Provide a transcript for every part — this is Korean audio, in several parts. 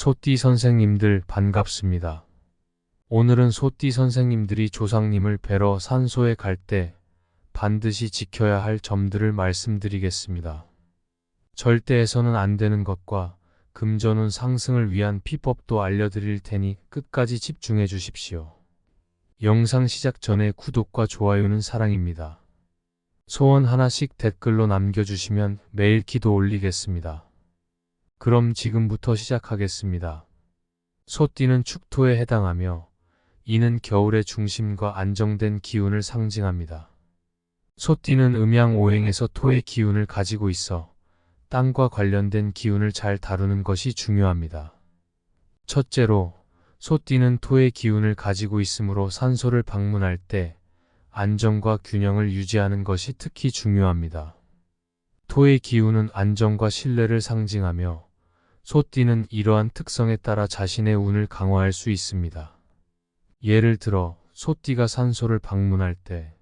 소띠 선생님들 반갑습니다. 오늘은 소띠 선생님들이 조상님을 뵈러 산소에 갈 때 반드시 지켜야 할 점들을 말씀드리겠습니다. 절대 해서는 안 되는 것과 금전운 상승을 위한 비법도 알려드릴 테니 끝까지 집중해 주십시오. 영상 시작 전에 구독과 좋아요는 사랑입니다. 소원 하나씩 댓글로 남겨주시면 매일 기도 올리겠습니다. 그럼 지금부터 시작하겠습니다. 소띠는 축토에 해당하며 이는 겨울의 중심과 안정된 기운을 상징합니다. 소띠는 음양오행에서 토의 기운을 가지고 있어 땅과 관련된 기운을 잘 다루는 것이 중요합니다. 첫째로, 소띠는 토의 기운을 가지고 있으므로 산소를 방문할 때 안정과 균형을 유지하는 것이 특히 중요합니다. 토의 기운은 안정과 신뢰를 상징하며 소띠는 이러한 특성에 따라 자신의 운을 강화할 수 있습니다. 예를 들어 소띠가 산소를 방문할 때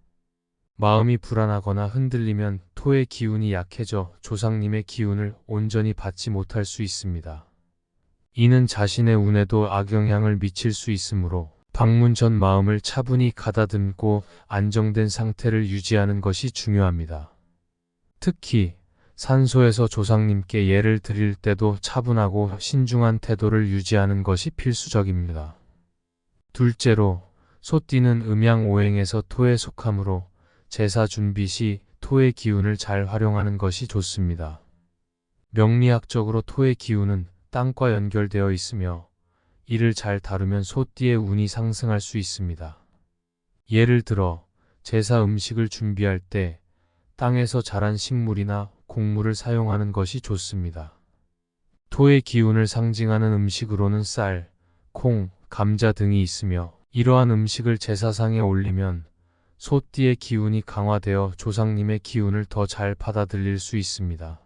마음이 불안하거나 흔들리면 토의 기운이 약해져 조상님의 기운을 온전히 받지 못할 수 있습니다. 이는 자신의 운에도 악영향을 미칠 수 있으므로 방문 전 마음을 차분히 가다듬고 안정된 상태를 유지하는 것이 중요합니다. 특히 산소에서 조상님께 예를 드릴 때도 차분하고 신중한 태도를 유지하는 것이 필수적입니다. 둘째로, 소띠는 음양오행에서 토에 속하므로 제사 준비 시 토의 기운을 잘 활용하는 것이 좋습니다. 명리학적으로 토의 기운은 땅과 연결되어 있으며 이를 잘 다루면 소띠의 운이 상승할 수 있습니다. 예를 들어 제사 음식을 준비할 때 땅에서 자란 식물이나 곡물을 사용하는 것이 좋습니다. 토의 기운을 상징하는 음식으로는 쌀, 콩, 감자 등이 있으며 이러한 음식을 제사상에 올리면 소띠의 기운이 강화되어 조상님의 기운을 더 잘 받아들일 수 있습니다.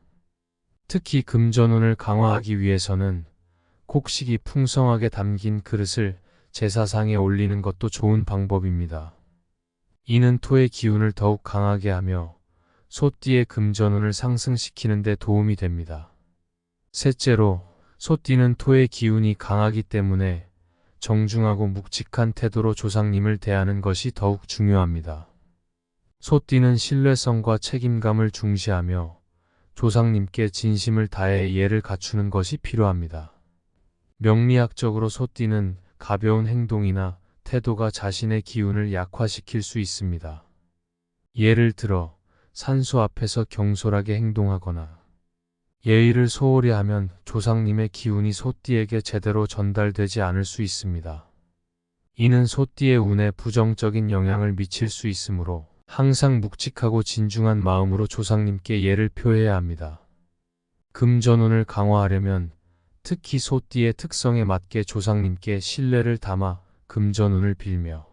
특히 금전운을 강화하기 위해서는 곡식이 풍성하게 담긴 그릇을 제사상에 올리는 것도 좋은 방법입니다. 이는 토의 기운을 더욱 강하게 하며 소띠의 금전운을 상승시키는 데 도움이 됩니다. 셋째로, 소띠는 토의 기운이 강하기 때문에 정중하고 묵직한 태도로 조상님을 대하는 것이 더욱 중요합니다. 소띠는 신뢰성과 책임감을 중시하며 조상님께 진심을 다해 예를 갖추는 것이 필요합니다. 명리학적으로 소띠는 가벼운 행동이나 태도가 자신의 기운을 약화시킬 수 있습니다. 예를 들어 산소 앞에서 경솔하게 행동하거나 예의를 소홀히 하면 조상님의 기운이 소띠에게 제대로 전달되지 않을 수 있습니다. 이는 소띠의 운에 부정적인 영향을 미칠 수 있으므로 항상 묵직하고 진중한 마음으로 조상님께 예를 표해야 합니다. 금전운을 강화하려면 특히 소띠의 특성에 맞게 조상님께 신뢰를 담아 금전운을 빌며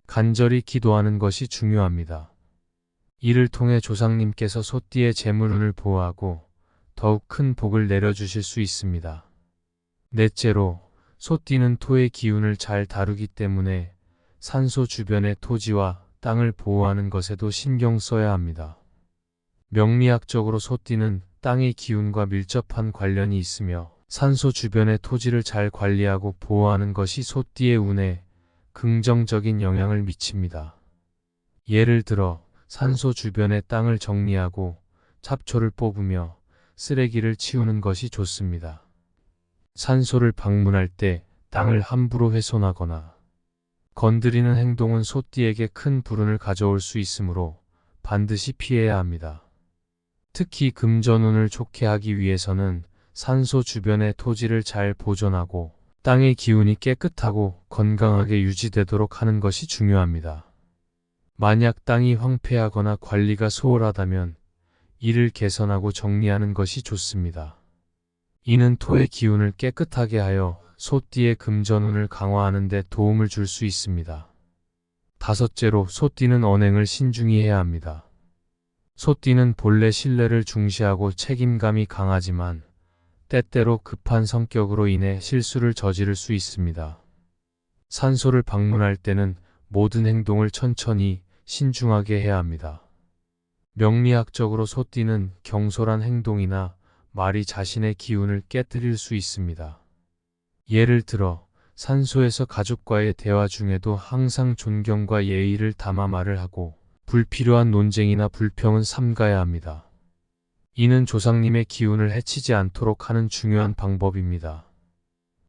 간절히 기도하는 것이 중요합니다. 이를 통해 조상님께서 소띠의 재물운을 보호하고 더욱 큰 복을 내려주실 수 있습니다. 넷째로, 소띠는 토의 기운을 잘 다루기 때문에 산소 주변의 토지와 땅을 보호하는 것에도 신경 써야 합니다. 명리학적으로 소띠는 땅의 기운과 밀접한 관련이 있으며 산소 주변의 토지를 잘 관리하고 보호하는 것이 소띠의 운에 긍정적인 영향을 미칩니다. 예를 들어 산소 주변의 땅을 정리하고 잡초를 뽑으며 쓰레기를 치우는 것이 좋습니다. 산소를 방문할 때 땅을 함부로 훼손하거나 건드리는 행동은 소띠에게 큰 불운을 가져올 수 있으므로 반드시 피해야 합니다. 특히 금전운을 좋게 하기 위해서는 산소 주변의 토지를 잘 보존하고 땅의 기운이 깨끗하고 건강하게 유지되도록 하는 것이 중요합니다. 만약 땅이 황폐하거나 관리가 소홀하다면 이를 개선하고 정리하는 것이 좋습니다. 이는 토의 기운을 깨끗하게 하여 소띠의 금전운을 강화하는 데 도움을 줄 수 있습니다. 다섯째로, 소띠는 언행을 신중히 해야 합니다. 소띠는 본래 신뢰를 중시하고 책임감이 강하지만 때때로 급한 성격으로 인해 실수를 저지를 수 있습니다. 산소를 방문할 때는 모든 행동을 천천히 신중하게 해야 합니다. 명리학적으로 소띠는 경솔한 행동이나 말이 자신의 기운을 깨뜨릴 수 있습니다. 예를 들어 산소에서 가족과의 대화 중에도 항상 존경과 예의를 담아 말을 하고 불필요한 논쟁이나 불평은 삼가야 합니다. 이는 조상님의 기운을 해치지 않도록 하는 중요한 방법입니다.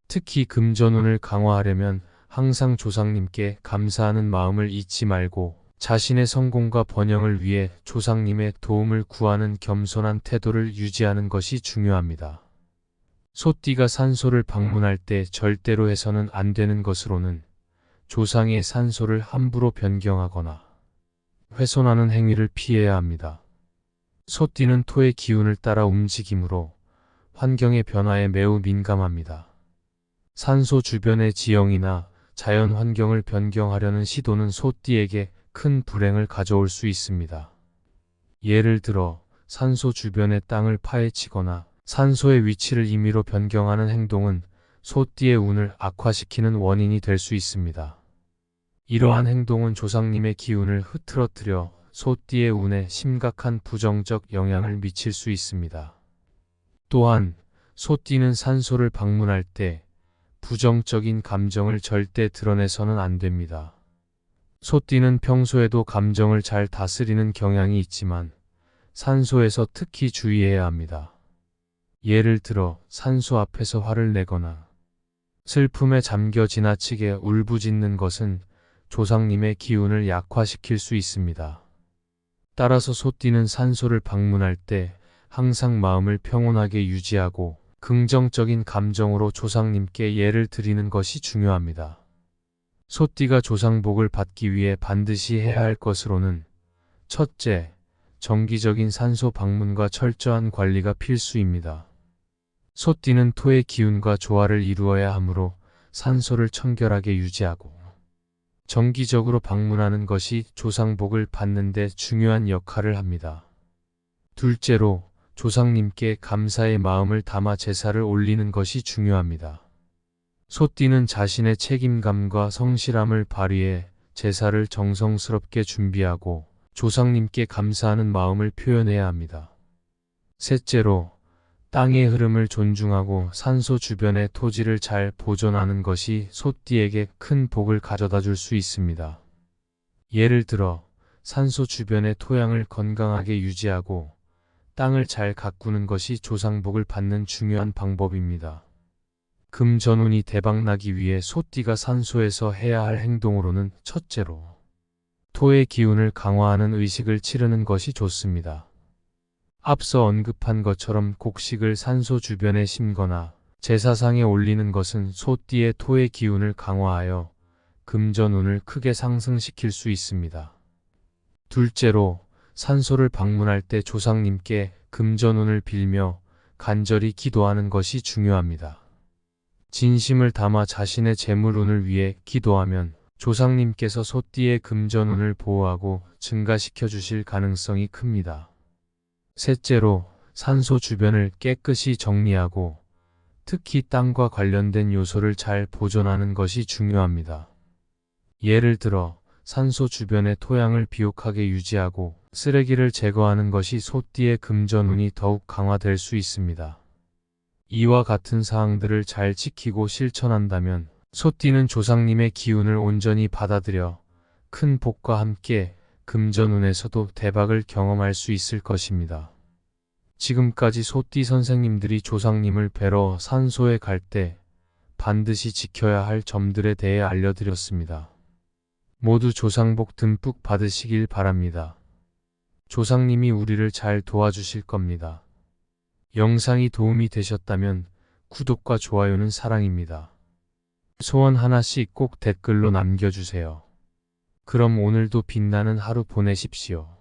특히 금전운을 강화하려면 항상 조상님께 감사하는 마음을 잊지 말고 자신의 성공과 번영을 위해 조상님의 도움을 구하는 겸손한 태도를 유지하는 것이 중요합니다. 소띠가 산소를 방문할 때 절대로 해서는 안 되는 것으로는 조상의 산소를 함부로 변경하거나 훼손하는 행위를 피해야 합니다. 소띠는 토의 기운을 따라 움직이므로 환경의 변화에 매우 민감합니다. 산소 주변의 지형이나 자연 환경을 변경하려는 시도는 소띠에게 큰 불행을 가져올 수 있습니다. 예를 들어 산소 주변의 땅을 파헤치거나 산소의 위치를 임의로 변경하는 행동은 소띠의 운을 악화시키는 원인이 될 수 있습니다. 이러한 행동은 조상님의 기운을 흐트러뜨려 소띠의 운에 심각한 부정적 영향을 미칠 수 있습니다. 또한 소띠는 산소를 방문할 때 부정적인 감정을 절대 드러내서는 안 됩니다. 소띠는 평소에도 감정을 잘 다스리는 경향이 있지만 산소에서 특히 주의해야 합니다. 예를 들어 산소 앞에서 화를 내거나 슬픔에 잠겨 지나치게 울부짖는 것은 조상님의 기운을 약화시킬 수 있습니다. 따라서 소띠는 산소를 방문할 때 항상 마음을 평온하게 유지하고 긍정적인 감정으로 조상님께 예를 드리는 것이 중요합니다. 소띠가 조상복을 받기 위해 반드시 해야 할 것으로는 첫째, 정기적인 산소 방문과 철저한 관리가 필수입니다. 소띠는 토의 기운과 조화를 이루어야 하므로 산소를 청결하게 유지하고 정기적으로 방문하는 것이 조상복을 받는 데 중요한 역할을 합니다. 둘째로, 조상님께 감사의 마음을 담아 제사를 올리는 것이 중요합니다. 소띠는 자신의 책임감과 성실함을 발휘해 제사를 정성스럽게 준비하고 조상님께 감사하는 마음을 표현해야 합니다. 셋째로, 땅의 흐름을 존중하고 산소 주변의 토지를 잘 보존하는 것이 소띠에게 큰 복을 가져다 줄 수 있습니다. 예를 들어 산소 주변의 토양을 건강하게 유지하고 땅을 잘 가꾸는 것이 조상복을 받는 중요한 방법입니다. 금전운이 대박나기 위해 소띠가 산소에서 해야 할 행동으로는 첫째로, 토의 기운을 강화하는 의식을 치르는 것이 좋습니다. 앞서 언급한 것처럼 곡식을 산소 주변에 심거나 제사상에 올리는 것은 소띠의 토의 기운을 강화하여 금전운을 크게 상승시킬 수 있습니다. 둘째로, 산소를 방문할 때 조상님께 금전운을 빌며 간절히 기도하는 것이 중요합니다. 진심을 담아 자신의 재물운을 위해 기도하면 조상님께서 소띠의 금전운을 보호하고 증가시켜 주실 가능성이 큽니다. 셋째로, 산소 주변을 깨끗이 정리하고 특히 땅과 관련된 요소를 잘 보존하는 것이 중요합니다. 예를 들어 산소 주변의 토양을 비옥하게 유지하고 쓰레기를 제거하는 것이 소띠의 금전운이 더욱 강화될 수 있습니다. 이와 같은 사항들을 잘 지키고 실천한다면 소띠는 조상님의 기운을 온전히 받아들여 큰 복과 함께 금전운에서도 대박을 경험할 수 있을 것입니다. 지금까지 소띠 선생님들이 조상님을 뵈러 산소에 갈 때 반드시 지켜야 할 점들에 대해 알려드렸습니다. 모두 조상복 듬뿍 받으시길 바랍니다. 조상님이 우리를 잘 도와주실 겁니다. 영상이 도움이 되셨다면 구독과 좋아요는 사랑입니다. 소원 하나씩 꼭 댓글로 남겨주세요. 그럼 오늘도 빛나는 하루 보내십시오.